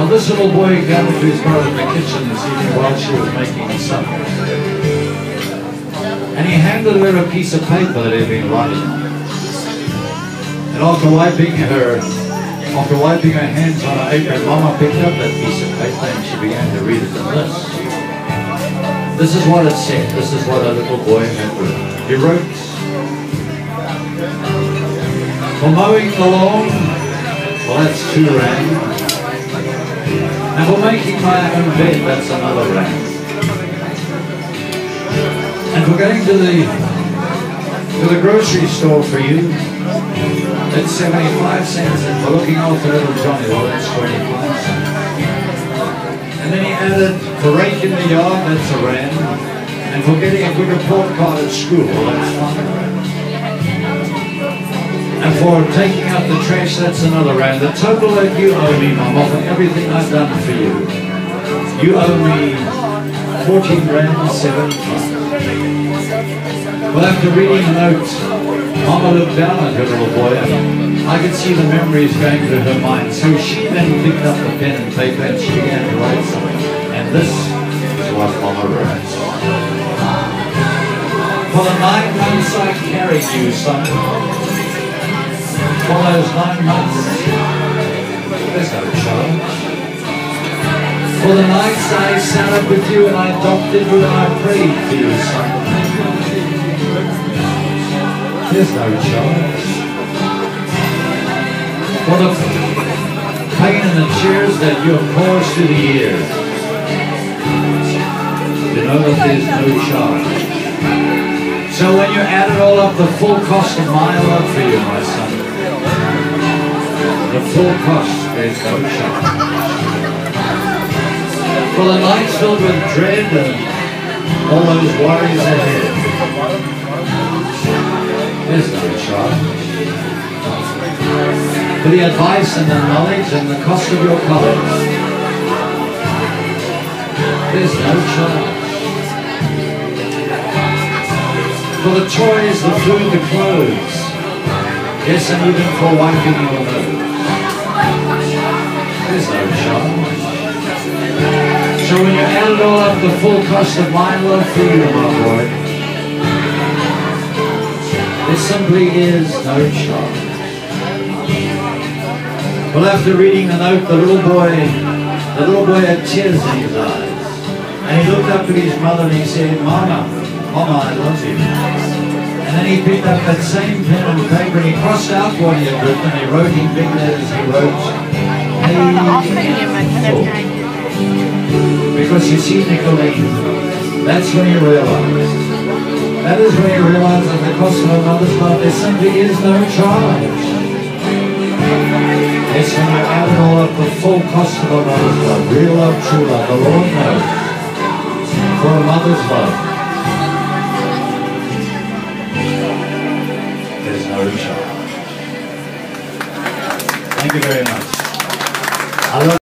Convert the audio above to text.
this little boy gathered to his mother in the kitchen this evening while she was making supper. And he handed her a piece of paper that he had been writing on. And after wiping her hands on her apron, Mama picked up that piece of paper and she began to read it in this. This is what it said. This is what a little boy had written. He wrote, "For mowing the lawn, well, that's 2 rand. And for making my own bed, that's another rand. And for going to the grocery store for you, that's 75 cents. And for looking after little Johnny, well, that's 25 cents. And then he added, for raking the yard, that's a rand. And for getting a good report card at school, well, that's 5 rand. And for taking out the trash, that's another rand. The total that you owe me, Mama, for everything I've done for you, you owe me 14 rand 75. Well, after reading the note, Mama looked down at her little boy, and I could see the memories going through her mind. So she then picked up the pen and paper and she began to write something. And this is what Mama wrote. For the 9 months I carried you, son. For those 9 months, there's no charge. For the nights I sat up with you and I adopted you and I prayed for you, son. There's no charge. For the pain and the tears that you have caused through the years, you know that there's no charge. So when you add it all up, the full cost of my love for you, my son, the full cost, there's no charge. For the nights filled with dread and all those worries ahead, there's no charge. For the advice and the knowledge and the cost of your college, there's no charge. For the toys, the food, the clothes, yes, and even for wiping your nose, there's no charge. So when you add it all up, the full cost of my love for you, my boy, there simply is no charge. Well, after reading the note, the little boy had tears in his eyes. And he looked up at his mother and he said, Mama, I love you. And then he picked up that same pen and paper and he crossed out what he had written and he wrote in big letters, he wrote, hey, because you see, Nicolene, that's when you realize. That is when you realize that the cost of a mother's love, there simply is no charge. It's when you add it all up, the full cost of a mother's love, real love, true love, the Lord knows. For a mother's love, there's no charge. Thank you very much. I love